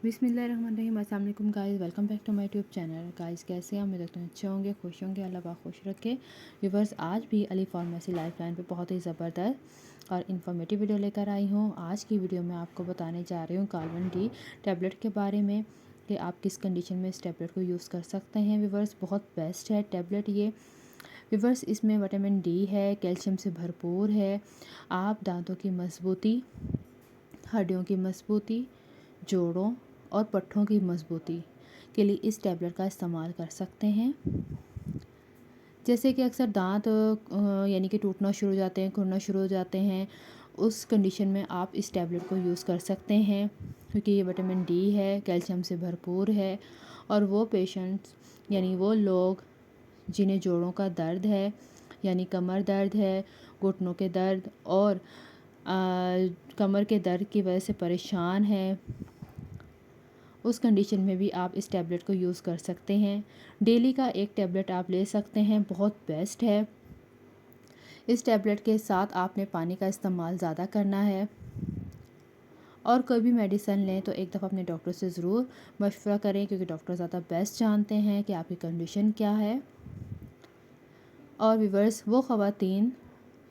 बिस्मिल्लाहिर्रहमानिर्रहीम। अस्सलाम वालेकुम guys, welcome back to my YouTube channel. Guys कैसे हैं? उम्मीद करते हैं अच्छे होंगे, खुश होंगे। अल्लाह पाक खुश रखे। व्यूवर्स, आज भी अली फार्मेसी लाइफलाइन पे बहुत ही ज़बरदस्त और इन्फॉर्मेटिव वीडियो लेकर आई हूँ। आज की वीडियो में आपको बताने जा रही हूँ कार्बन डी टैबलेट के बारे में कि आप किस कंडीशन में इस टैबलेट को यूज़ कर सकते हैं। व्यूवर्स, बहुत बेस्ट है टैबलेट ये। व्यूवर्स, इसमें विटामिन डी है, कैल्शियम से भरपूर है। आप दांतों की मजबूती, हड्डियों की मजबूती, जोड़ों और पट्ठों की मजबूती के लिए इस टैबलेट का इस्तेमाल कर सकते हैं। जैसे कि अक्सर दांत यानी कि टूटना शुरू हो जाते हैं, खुरना शुरू हो जाते हैं, उस कंडीशन में आप इस टैबलेट को यूज़ कर सकते हैं क्योंकि ये विटामिन डी है, कैल्शियम से भरपूर है। और वो पेशेंट्स यानी वो लोग जिन्हें जोड़ों का दर्द है यानी कमर दर्द है, घुटनों के दर्द और कमर के दर्द की वजह से परेशान है, उस कंडीशन में भी आप इस टैबलेट को यूज़ कर सकते हैं। डेली का एक टैबलेट आप ले सकते हैं, बहुत बेस्ट है। इस टैबलेट के साथ आपने पानी का इस्तेमाल ज़्यादा करना है और कोई भी मेडिसिन लें तो एक दफ़ा अपने डॉक्टर से ज़रूर मशवरा करें क्योंकि डॉक्टर ज़्यादा बेस्ट जानते हैं कि आपकी कंडीशन क्या है। और व्यूअर्स, वो ख़वातीन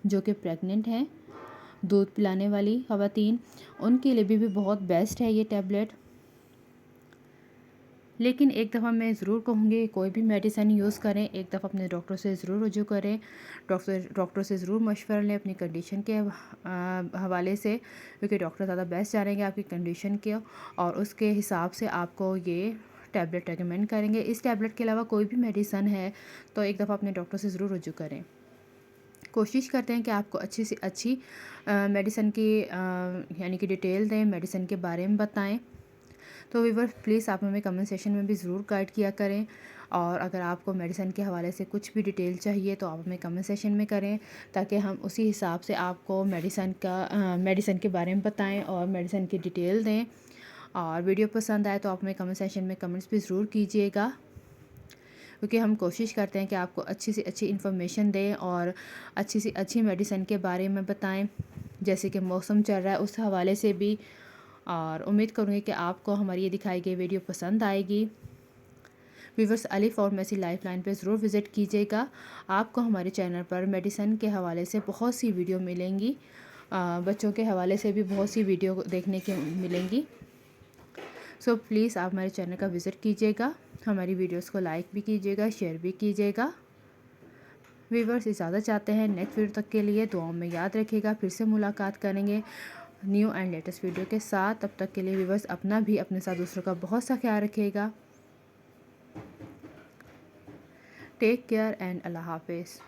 जो कि प्रेग्नेंट हैं, दूध पिलाने वाली ख़वातीन, उनके लिए भी बहुत बेस्ट है ये टैबलेट। लेकिन एक दफ़ा मैं ज़रूर कहूँगी कोई भी मेडिसिन यूज़ करें, एक दफ़ा अपने डॉक्टर से ज़रूर रुजू करें। डॉक्टर से ज़रूर मशवरा लें अपनी कंडीशन के हवाले से क्योंकि डॉक्टर ज़्यादा बेस्ट जानेंगे आपकी कंडीशन के और उसके हिसाब से आपको ये टैबलेट रेकमेंड करेंगे। इस टैबलेट के अलावा कोई भी मेडिसिन है तो एक दफ़ा अपने डॉक्टर से ज़रूर रुजू करें। कोशिश करते हैं कि आपको अच्छी से अच्छी मेडिसिन की यानी कि डिटेल दें, मेडिसिन के बारे में बताएं। तो व्यूअर्स, प्लीज़ आप हमें कमेंट सेक्शन में भी ज़रूर गाइड किया करें और अगर आपको मेडिसिन के हवाले से कुछ भी डिटेल चाहिए तो आप हमें कमेंट सेक्शन में करें ताकि हम उसी हिसाब से आपको मेडिसिन के बारे में बताएं और मेडिसिन की डिटेल दें। और वीडियो पसंद आए तो आप हमें कमेंट सेक्शन में कमेंट्स भी ज़रूर कीजिएगा क्योंकि हम कोशिश करते हैं कि आपको अच्छी से अच्छी इन्फॉर्मेशन दें और अच्छी से अच्छी मेडिसिन के बारे में बताएं, जैसे कि मौसम चल रहा है उस हवाले से भी। और उम्मीद करूँगी कि आपको हमारी ये दिखाई गई वीडियो पसंद आएगी। व्यूअर्स, अली फार्मेसी लाइफलाइन पे ज़रूर विज़िट कीजिएगा। आपको हमारे चैनल पर मेडिसिन के हवाले से बहुत सी वीडियो मिलेंगी, बच्चों के हवाले से भी बहुत सी वीडियो देखने के मिलेंगी। सो प्लीज़ आप हमारे चैनल का विज़िट कीजिएगा, हमारी वीडियोस को लाइक भी कीजिएगा, शेयर भी कीजिएगा। व्यूअर्स, इजाज़त चाहते हैं नेक्स्ट वीडियो तक के लिए दुआओं में याद रखिएगा। फिर से मुलाकात करेंगे न्यू एंड लेटेस्ट वीडियो के साथ। तब तक के लिए व्यूअर्स, अपना भी अपने साथ दूसरों का बहुत सा ख्याल रखिएगा। टेक केयर एंड अल्लाह हाफिज़।